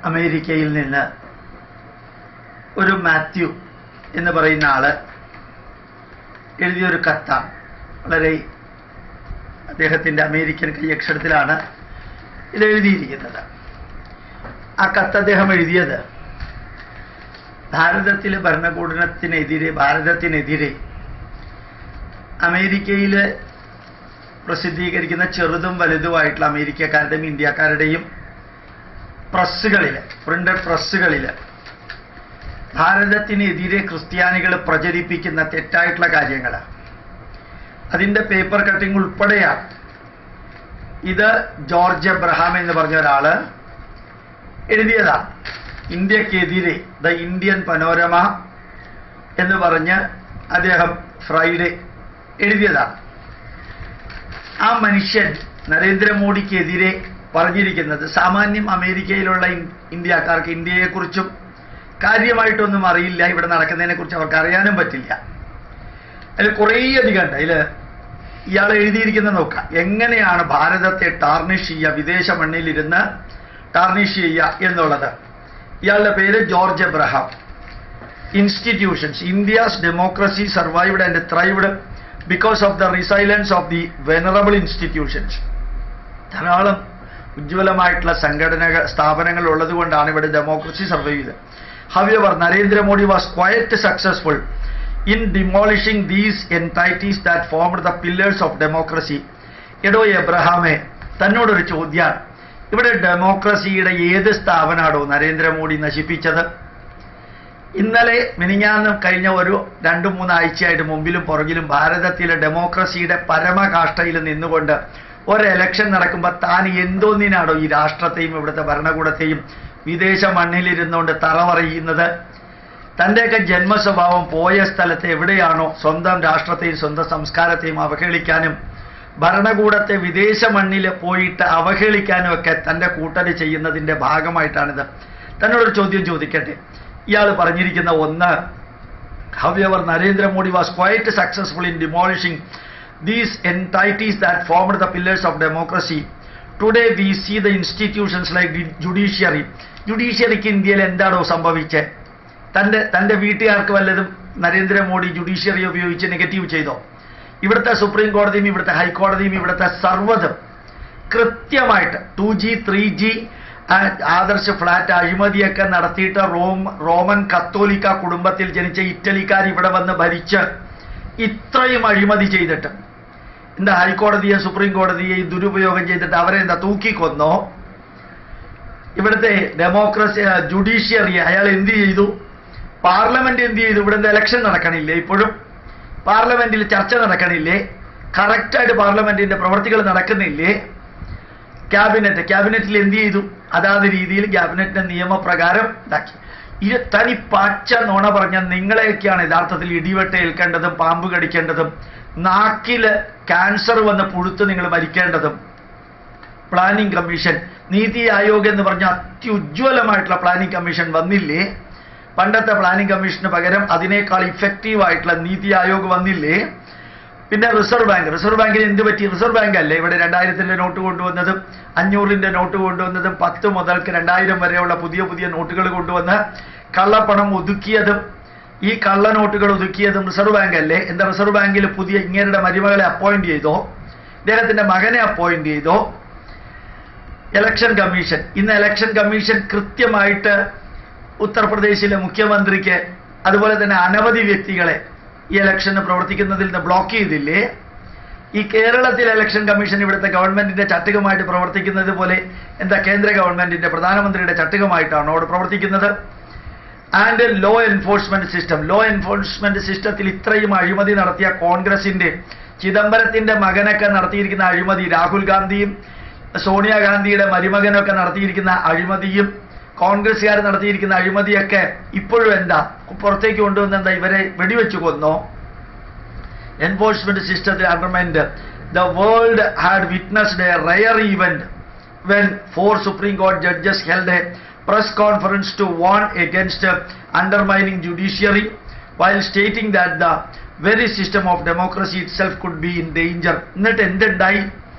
അമേരിക്കയിൽ നിന്ന് ഒരു മാത്യു എന്ന് പറയുന്ന ആള് എഴുതിയൊരു കത്താണ്. വളരെ അദ്ദേഹത്തിൻ്റെ അമേരിക്കൻ കൈയക്ഷരത്തിലാണ് ഇത് എഴുതിയിരിക്കുന്നത്. ആ കത്ത് അദ്ദേഹം എഴുതിയത് ഭാരതത്തിലെ ഭാരതത്തിനെതിരെ അമേരിക്കയിൽ പ്രസിദ്ധീകരിക്കുന്ന ചെറുതും വലുതുമായിട്ടുള്ള അമേരിക്കക്കാരുടെയും ഇന്ത്യക്കാരുടെയും പ്രസ്സുകളിൽ, പ്രിന്റഡ് പ്രസ്സുകളിൽ ഭാരതത്തിനെതിരെ ക്രിസ്ത്യാനികൾ പ്രചരിപ്പിക്കുന്ന തെറ്റായിട്ടുള്ള കാര്യങ്ങൾ, അതിൻ്റെ പേപ്പർ കട്ടിംഗ് ഉൾപ്പെടെയാണ്. ഇത് ജോർജ് എബ്രഹാം എന്ന് പറഞ്ഞ ഒരാള് എഴുതിയതാണ്. ഇന്ത്യക്കെതിരെ ദ ഇന്ത്യൻ പനോരമ എന്ന് പറഞ്ഞ് അദ്ദേഹം ഫ്രൈഡേ എഴുതിയതാണ്. ആ മനുഷ്യൻ നരേന്ദ്രമോദിക്കെതിരെ പറഞ്ഞിരിക്കുന്നത്, സാമാന്യം അമേരിക്കയിലുള്ള ഇന്ത്യക്കാർക്ക് ഇന്ത്യയെക്കുറിച്ചും കാര്യമായിട്ടൊന്നും അറിയില്ല, ഇവിടെ നടക്കുന്നതിനെക്കുറിച്ച് അവർക്ക് അറിയാനും പറ്റില്ല. അതിൽ കുറേയധികം ഉണ്ട്. അതിൽ ഇയാൾ എഴുതിയിരിക്കുന്നത് നോക്കാം, എങ്ങനെയാണ് ഭാരതത്തെ ടാർണിഷ് ചെയ്യുക, വിദേശ മണ്ണിലിരുന്ന് ടാർണിഷ് ചെയ്യുക എന്നുള്ളത്. ഇയാളുടെ പേര് George Abraham. Institutions, India's democracy survived and thrived because of the resilience of the venerable institutions. ധാരാളം ഉജ്ജ്വലമായിട്ടുള്ള സ്ഥാപനങ്ങൾ ഉള്ളത് കൊണ്ടാണ് ഇവിടെ ഡെമോക്രസി സർവൈവ് ചെയ്തത്. However, Narendra Modi was quite successful in demolishing these entities that formed the pillars of democracy. എടോ എബ്രഹാമെ, തന്നോടൊരു ചോദ്യമാണ്. ഇവിടെ ഡെമോക്രസിയുടെ ഏത് സ്ഥാപനമാണോ നരേന്ദ്രമോദി നശിപ്പിച്ചത്? ഇന്നലെ മിനിഞ്ഞാന്നും കഴിഞ്ഞ ഒരു 2-3 ആഴ്ചയായിട്ട് മുമ്പിലും പുറകിലും ഭാരതത്തിലെ ഡെമോക്രസിയുടെ പരമകാഷ്ഠയിൽ നിന്നുകൊണ്ട് ഒരു എലക്ഷൻ നടക്കുമ്പോൾ താൻ എന്തോന്നിനാണോ ഈ രാഷ്ട്രത്തെയും ഇവിടുത്തെ ഭരണകൂടത്തെയും വിദേശ മണ്ണിലിരുന്നുകൊണ്ട് തറവറിയുന്നത്? തൻ്റെയൊക്കെ ജന്മസ്വഭാവം പോയ സ്ഥലത്ത് എവിടെയാണോ സ്വന്തം രാഷ്ട്രത്തെയും സ്വന്തം സംസ്കാരത്തെയും അവഹേളിക്കാനും ഭരണകൂടത്തെ വിദേശ മണ്ണിൽ പോയിട്ട് അവഹേളിക്കാനും ഒക്കെ തൻ്റെ കൂട്ടര് ചെയ്യുന്നതിൻ്റെ ഭാഗമായിട്ടാണിത്. തന്നോടൊരു ചോദ്യം ചോദിക്കട്ടെ. ഇയാൾ പറഞ്ഞിരിക്കുന്ന ഒന്ന്, however, Narendra Modi was quite successful in demolishing these entities that formed the pillars of democracy. Today we see the institutions like the judiciary. ജുഡീഷ്യറിക്ക് ഇന്ത്യയിൽ എന്താണോ സംഭവിച്ചത്? തൻ്റെ വീട്ടുകാർക്ക് വല്ലതും നരേന്ദ്രമോദി ജുഡീഷ്യറി ഉപയോഗിച്ച് നെഗറ്റീവ് ചെയ്തോ? ഇവിടുത്തെ സുപ്രീം കോടതിയും ഇവിടുത്തെ ഹൈക്കോടതിയും ഇവിടുത്തെ സർവ്വതും കൃത്യമായിട്ട് 2G 3G ആദർശ് ഫ്ലാറ്റ് അഴിമതിയൊക്കെ നടത്തിയിട്ട് റോമൻ കത്തോലിക്ക കുടുംബത്തിൽ ജനിച്ച ഇറ്റലിക്കാർ ഇവിടെ വന്ന് ഭരിച്ച് ഇത്രയും അഴിമതി ചെയ്തിട്ട് എന്താ ഹൈക്കോടതിയെ സുപ്രീം കോടതിയെ ദുരുപയോഗം ചെയ്തിട്ട് അവരെ എന്താ തൂക്കിക്കൊന്നോ? ഇവിടുത്തെ ഡെമോക്രസി ജുഡീഷ്യറി അയാൾ എന്ത് ചെയ്തു? പാർലമെന്റ് എന്ത് ചെയ്തു? ഇവിടുത്തെ ഇലക്ഷൻ നടക്കണില്ലേ? ഇപ്പോഴും പാർലമെന്റിൽ ചർച്ച നടക്കണില്ലേ? കറക്റ്റായിട്ട് പാർലമെന്റിന്റെ പ്രവർത്തികൾ നടക്കുന്നില്ലേ? ക്യാബിനറ്റിൽ എന്ത് ചെയ്തു? അതാത് രീതിയിൽ ക്യാബിനറ്റിന്റെ നിയമപ്രകാരം ഇതാക്കി. തനി പച്ച നുണ പറഞ്ഞ നിങ്ങളെയൊക്കെയാണ് യഥാർത്ഥത്തിൽ ഇടിവെട്ട് ഏൽക്കേണ്ടതും പാമ്പ് കടിക്കേണ്ടതും നാക്കില് ക്യാൻസർ വന്ന് പുഴുത്ത് നിങ്ങൾ മരിക്കേണ്ടതും. പ്ലാനിംഗ് കമ്മീഷൻ, നീതി ആയോഗ് എന്ന് പറഞ്ഞ അത്യുജ്വലമായിട്ടുള്ള പ്ലാനിംഗ് കമ്മീഷൻ വന്നില്ലേ? പണ്ടത്തെ പ്ലാനിംഗ് കമ്മീഷന് പകരം അതിനേക്കാൾ ഇഫക്റ്റീവായിട്ടുള്ള നീതി ആയോഗ് വന്നില്ലേ? പിന്നെ റിസർവ് ബാങ്കിന് എന്ത് പറ്റി? റിസർവ് ബാങ്ക് അല്ലേ ഇവിടെ 2000-ന്റെ നോട്ട് കൊണ്ടുവന്നതും 500-ന്റെ നോട്ട് കൊണ്ടുവന്നതും 10 മുതൽക്ക് 2000 വരെയുള്ള പുതിയ നോട്ടുകൾ കൊണ്ടുവന്ന് കള്ളപ്പണം ഒതുക്കിയതും ഈ കള്ളനോട്ടുകൾ ഒതുക്കിയതും റിസർവ് ബാങ്ക് അല്ലേ? എന്താ റിസർവ് ബാങ്കിൽ പുതിയ ഇങ്ങേരുടെ മരുമകളെ അപ്പോയിന്റ് ചെയ്തോ? ഇദ്ദേഹത്തിന്റെ മകനെ അപ്പോയിന്റ് ചെയ്തോ? ഇലക്ഷൻ കമ്മീഷൻ, ഇന്ന് ഇലക്ഷൻ കമ്മീഷൻ കൃത്യമായിട്ട് ഉത്തർപ്രദേശിലെ മുഖ്യമന്ത്രിക്ക് അതുപോലെ തന്നെ അനവധി വ്യക്തികളെ ഈ ഇലക്ഷന് പ്രവർത്തിക്കുന്നതിൽ നിന്ന് ബ്ലോക്ക് ചെയ്തില്ലേ? ഈ കേരളത്തിൽ ഇലക്ഷൻ കമ്മീഷൻ ഇവിടുത്തെ ഗവൺമെന്റിന്റെ ചട്ടുകമായിട്ട് പ്രവർത്തിക്കുന്നത് പോലെ എന്താ കേന്ദ്ര ഗവൺമെന്റിന്റെ പ്രധാനമന്ത്രിയുടെ ചട്ടുകമായിട്ടാണോ അവിടെ പ്രവർത്തിക്കുന്നത്? ആൻഡ് ലോ എൻഫോഴ്സ്മെന്റ് സിസ്റ്റത്തിൽ ഇത്രയും അഴിമതി നടത്തിയ കോൺഗ്രസിന്റെ ചിദംബരത്തിന്റെ മകനൊക്കെ നടത്തിയിരിക്കുന്ന അഴിമതി, രാഹുൽ ഗാന്ധിയും സോണിയാഗാന്ധിയുടെ മരുമകനൊക്കെ നടത്തിയിരിക്കുന്ന അഴിമതിയും കോൺഗ്രസ്സുകാർ നടത്തിയിരിക്കുന്ന അഴിമതിയൊക്കെ ഇപ്പോഴും എന്താ പുറത്തേക്ക് കൊണ്ടുവന്ന എന്താ? ഇവരെ വെടിവെച്ചു കൊന്നോ? എൻഫോഴ്സ്മെന്റ് സിസ്റ്റത്തിൽ undermined. The world had witnessed a rare event when 4 Supreme Court judges held a press conference to warn against undermining judiciary while stating that the very system of democracy itself could be in danger. എന്നിട്ട് എന്തുണ്ടായി?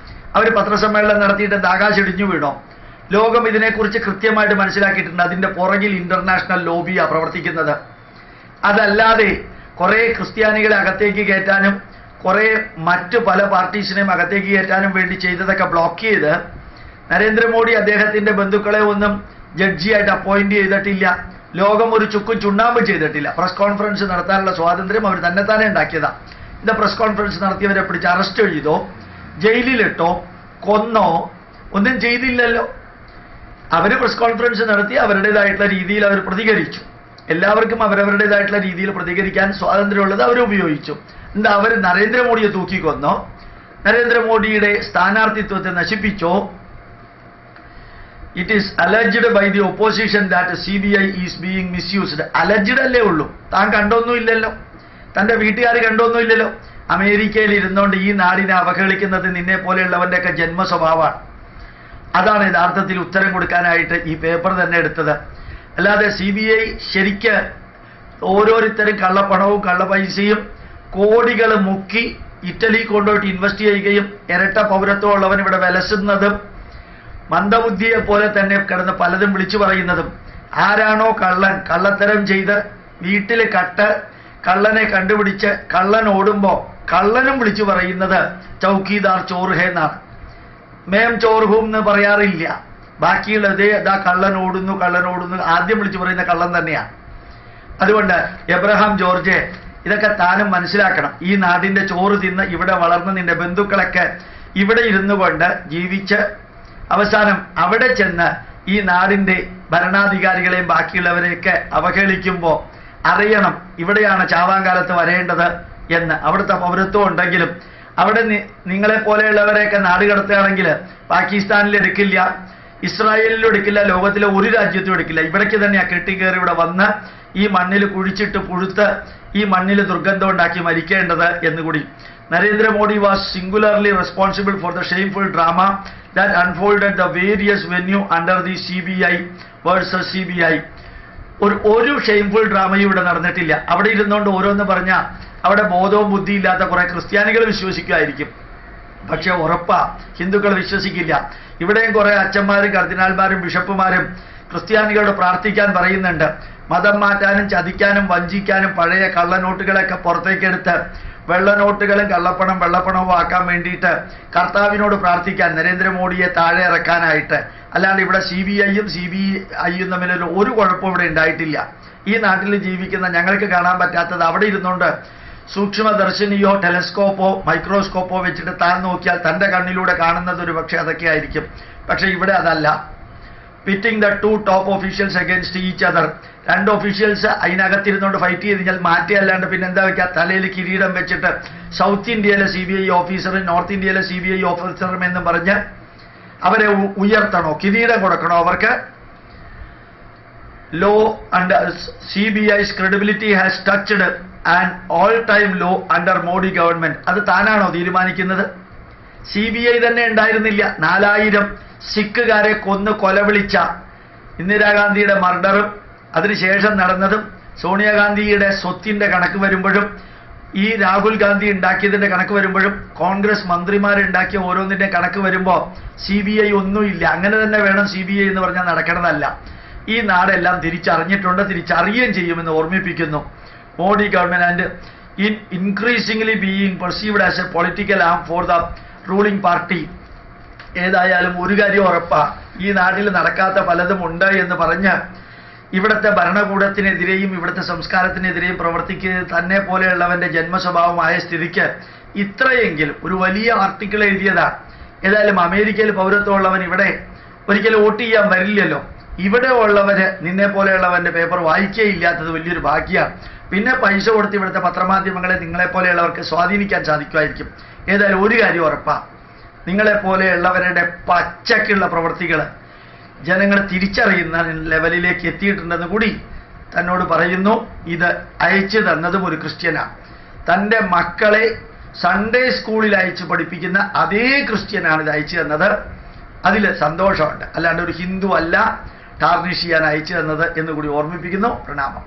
അവർ പത്രസമ്മേളനം നടത്തിയിട്ട് ആകാശം ഇടിഞ്ഞു വീണോ? ലോകം ഇതിനെക്കുറിച്ച് കൃത്യമായിട്ട് മനസ്സിലാക്കിയിട്ടുണ്ട്. അതിൻ്റെ പുറകിൽ ഇന്റർനാഷണൽ ലോബിയാണ് പ്രവർത്തിക്കുന്നത്. അതല്ലാതെ കുറേ ക്രിസ്ത്യാനികളെ അകത്തേക്ക് കയറ്റാനും കുറേ മറ്റു പല പാർട്ടീസിനെയും അകത്തേക്ക് കയറ്റാനും വേണ്ടി ചെയ്തതൊക്കെ ബ്ലോക്ക് ചെയ്ത് നരേന്ദ്രമോദി അദ്ദേഹത്തിൻ്റെ ബന്ധുക്കളെ ഒന്നും ജഡ്ജിയായിട്ട് അപ്പോയിന്റ് ചെയ്തിട്ടില്ല. ലോകം ഒരു ചുക്കും ചുണ്ണാമ്പും ചെയ്തിട്ടില്ല. പ്രസ് കോൺഫറൻസ് നടത്താനുള്ള സ്വാതന്ത്ര്യം അവർ തന്നെ ഉണ്ടാക്കിയതാണ്. ഇത് പ്രസ് കോൺഫറൻസ് നടത്തിയവരെ പിടിച്ച് അറസ്റ്റ് ചെയ്തോ, ജയിലിലിട്ടോ, കൊന്നോ ഒന്നും ചെയ്തില്ലല്ലോ. അവർ പ്രസ് കോൺഫറൻസ് നടത്തി അവരുടേതായിട്ടുള്ള രീതിയിൽ അവർ പ്രതികരിച്ചു. എല്ലാവർക്കും അവരവരുടേതായിട്ടുള്ള രീതിയിൽ പ്രതികരിക്കാൻ സ്വാതന്ത്ര്യമുള്ളത് അവർ ഉപയോഗിച്ചു. എന്താ അവർ നരേന്ദ്രമോദിയെ തൂക്കിക്കൊന്നോ, നരേന്ദ്രമോദിയുടെ സ്ഥാനാർത്ഥിത്വത്തെ നശിപ്പിച്ചോ? It is alleged by the opposition that CBI is being misused. Alleged അല്ലേ ഉള്ളൂ, താൻ കണ്ടൊന്നുമില്ലല്ലോ, തൻ്റെ വീട്ടുകാർ കണ്ടൊന്നുമില്ലല്ലോ. അമേരിക്കയിൽ ഇരുന്നുകൊണ്ട് ഈ നാടിനെ അവഹേളിക്കുന്നത് നിന്നെ പോലെയുള്ളവൻ്റെയൊക്കെ ജന്മസ്വഭാവമാണ്. അതാണ് യഥാർത്ഥത്തിൽ ഉത്തരം കൊടുക്കാനായിട്ട് ഈ പേപ്പർ തന്നെ എടുത്തത്. അല്ലാതെ CBI ശരിക്ക് ഓരോരുത്തരും കള്ളപ്പണവും കള്ളപൈസയും കോടികൾ മുക്കി ഇറ്റലി കൊണ്ടുപോയിട്ട് ഇൻവെസ്റ്റ് ചെയ്യുകയും ഇരട്ട പൗരത്വമുള്ളവൻ ഇവിടെ വിലസുന്നതും മന്ദബുദ്ധിയെ പോലെ തന്നെ കിടന്ന് പലതും വിളിച്ചു പറയുന്നതും, ആരാണോ കള്ളൻ കള്ളത്തരം ചെയ്ത് വീട്ടിൽ കള്ളനെ കണ്ടുപിടിച്ച് കള്ളൻ ഓടുമ്പോൾ കള്ളനും വിളിച്ചു പറയുന്നത് ചൗക്കീദാർ ചോർഹേ എന്നാണ്. മേം ചോർഹും എന്ന് പറയാറില്ല. ബാക്കിയുള്ളത് ഇതാ കള്ളൻ ഓടുന്നു ആദ്യം വിളിച്ചു പറയുന്ന കള്ളൻ തന്നെയാണ്. അതുകൊണ്ട് എബ്രഹാം ജോർജ് ഇതൊക്കെ താനും മനസ്സിലാക്കണം. ഈ നാടിൻ്റെ ചോറ് തിന്ന് ഇവിടെ വളർന്ന് നിന്റെ ബന്ധുക്കളൊക്കെ ഇവിടെ ഇരുന്നു കൊണ്ട് ജീവിച്ച് അവസാനം അവിടെ ചെന്ന് ഈ നാടിൻ്റെ ഭരണാധികാരികളെയും ബാക്കിയുള്ളവരെയൊക്കെ അവഹേളിക്കുമ്പോൾ അറിയണം ഇവിടെയാണ് ചാവാങ്കാലത്ത് വരേണ്ടത് എന്ന്. അവിടുത്തെ പൗരത്വം ഉണ്ടെങ്കിലും അവിടെ നിങ്ങളെപ്പോലെയുള്ളവരെയൊക്കെ നാട് കടത്തുകയാണെങ്കിൽ പാകിസ്ഥാനിൽ എടുക്കില്ല, ഇസ്രായേലിലും എടുക്കില്ല, ലോകത്തിലെ ഒരു രാജ്യത്തും എടുക്കില്ല. ഇവിടേക്ക് തന്നെയാണ് കെട്ടിക്കയറി ഇവിടെ വന്ന് ഈ മണ്ണിൽ കുഴിച്ചിട്ട് പുഴുത്ത് ഈ മണ്ണിൽ ദുർഗന്ധം ഉണ്ടാക്കി മരിക്കേണ്ടത് എന്നുകൂടി. Narendra Modi was singularly responsible for the shameful drama that unfolded the various venue under the CBI versus CBI. ഒരു ഷെയിംഫുൾ ഡ്രാമയും ഇവിടെ നടന്നിട്ടില്ല. അവിടെ ഇരുന്നുകൊണ്ട് ഓരോന്ന് പറഞ്ഞാൽ അവിടെ ബോധവും ബുദ്ധിയില്ലാത്ത കുറേ ക്രിസ്ത്യാനികൾ വിശ്വസിക്കുമായിരിക്കും. പക്ഷെ ഉറപ്പാ ഹിന്ദുക്കൾ വിശ്വസിക്കില്ല. ഇവിടെയും കുറേ അച്ഛന്മാരും കർദിനാൾമാരും ബിഷപ്പുമാരും ക്രിസ്ത്യാനികളോട് പ്രാർത്ഥിക്കാൻ പറയുന്നുണ്ട്. മതം മാറ്റാനും ചതിക്കാനും വഞ്ചിക്കാനും പഴയ കള്ളനോട്ടുകളൊക്കെ പുറത്തേക്കെടുത്ത് വെള്ളനോട്ടുകളും വെള്ളപ്പണവും ആക്കാൻ വേണ്ടിയിട്ട് കർത്താവിനോട് പ്രാർത്ഥിക്കാൻ, നരേന്ദ്രമോദിയെ താഴെ ഇറക്കാനായിട്ട്. അല്ലാണ്ട് ഇവിടെ CBIയും CBIയും തമ്മിലൊരു ഒരു കുഴപ്പവും ഇവിടെ ഉണ്ടായിട്ടില്ല. ഈ നാട്ടിൽ ജീവിക്കുന്ന ഞങ്ങൾക്ക് കാണാൻ പറ്റാത്തത് അവിടെ ഇരുന്നുകൊണ്ട് സൂക്ഷ്മദർശിനിയോ ടെലസ്കോപ്പോ മൈക്രോസ്കോപ്പോ വെച്ചിട്ട് താൻ നോക്കിയാൽ തൻ്റെ കണ്ണിലൂടെ കാണുന്നത് ഒരു പക്ഷേ അതൊക്കെ ആയിരിക്കും. പക്ഷെ ഇവിടെ അതല്ല. Pitting the two top officials against each other. രണ്ട് ഒഫീഷ്യൽസ് അതിനകത്തിരുന്നുകൊണ്ട് ഫൈറ്റ് ചെയ്ത് കഴിഞ്ഞാൽ മാറ്റിയല്ലാണ്ട് പിന്നെ എന്താ വെക്കുക, തലയിൽ കിരീടം വെച്ചിട്ട് സൗത്ത് ഇന്ത്യയിലെ CBI ഓഫീസറും നോർത്ത് ഇന്ത്യയിലെ CBI ഓഫീസറും എന്ന് പറഞ്ഞ് അവരെ ഉയർത്തണോ, കിരീടം കൊടുക്കണോ അവർക്ക്? Low under CBI's credibility has touched an all-time low under Modi government. അത് താനാണോ തീരുമാനിക്കുന്നത്? CBI തന്നെ ഉണ്ടായിരുന്നില്ല. 4000 സിഖുകാരെ കൊലവിളിച്ച ഇന്ദിരാഗാന്ധിയുടെ മർഡറും അതിനുശേഷം നടന്നതും സോണിയാഗാന്ധിയുടെ സ്വത്തിൻ്റെ കണക്ക് വരുമ്പോഴും ഈ രാഹുൽ ഗാന്ധി ഉണ്ടാക്കിയതിൻ്റെ കണക്ക് വരുമ്പോഴും കോൺഗ്രസ് മന്ത്രിമാരുണ്ടാക്കിയ ഓരോന്നിൻ്റെ കണക്ക് വരുമ്പോൾ CBI ഒന്നുമില്ല. അങ്ങനെ തന്നെ വേണം CBI എന്ന് പറഞ്ഞാൽ നടക്കണതല്ല. ഈ നാടെല്ലാം തിരിച്ചറിഞ്ഞിട്ടുണ്ട്, തിരിച്ചറിയുകയും ചെയ്യുമെന്ന് ഓർമ്മിപ്പിക്കുന്നു. Modi government and increasingly being perceived as a political arm for the ruling party. ഏതായാലും ഒരു കാര്യം ഉറപ്പാ, ഈ നാട്ടിൽ നടക്കാത്ത പലതും ഉണ്ട് എന്ന് പറഞ്ഞ് ഇവിടുത്തെ ഭരണകൂടത്തിനെതിരെയും ഇവിടുത്തെ സംസ്കാരത്തിനെതിരെയും പ്രവർത്തിക്കുന്നത് തന്നെ പോലെയുള്ളവൻ്റെ ജന്മസ്വഭാവമായ സ്ഥിതിക്ക് ഇത്രയെങ്കിലും ഒരു വലിയ ആർട്ടിക്കിൾ എഴുതിയതാണ്. ഏതായാലും അമേരിക്കയിൽ പൗരത്വമുള്ളവൻ ഇവിടെ ഒരിക്കലും വോട്ട് ചെയ്യാൻ വരില്ലല്ലോ. ഇവിടെ ഉള്ളവര് നിന്നെ പോലെയുള്ളവൻ്റെ പേപ്പർ വായിക്കുകയില്ലാത്തത് വലിയൊരു ഭാഗ്യമാണ്. പിന്നെ പൈസ കൊടുത്ത് ഇവിടുത്തെ പത്രമാധ്യമങ്ങളെ നിങ്ങളെപ്പോലെയുള്ളവർക്ക് സ്വാധീനിക്കാൻ സാധിക്കുമായിരിക്കും. ഏതായാലും ഒരു കാര്യം ഉറപ്പാ, നിങ്ങളെപ്പോലെയുള്ളവരുടെ പച്ചക്കുള്ള പ്രവൃത്തികൾ ജനങ്ങൾ തിരിച്ചറിയുന്ന ലെവലിലേക്ക് എത്തിയിട്ടുണ്ടെന്ന് കൂടി തന്നോട് പറയുന്നു. ഇത് അയച്ചു തന്നതും ഒരു ക്രിസ്ത്യനാണ്. തൻ്റെ മക്കളെ സൺഡേ സ്കൂളിൽ അയച്ച് പഠിപ്പിക്കുന്ന അതേ ക്രിസ്ത്യനാണ് ഇത് അയച്ചു തന്നത്. അതിൽ സന്തോഷമുണ്ട്. അല്ലാണ്ട് ഒരു ഹിന്ദു അല്ല ടാർണിഷ് ചെയ്യാൻ അയച്ചു തന്നത് എന്ന് കൂടി ഓർമ്മിപ്പിക്കുന്നു. പ്രണാമം.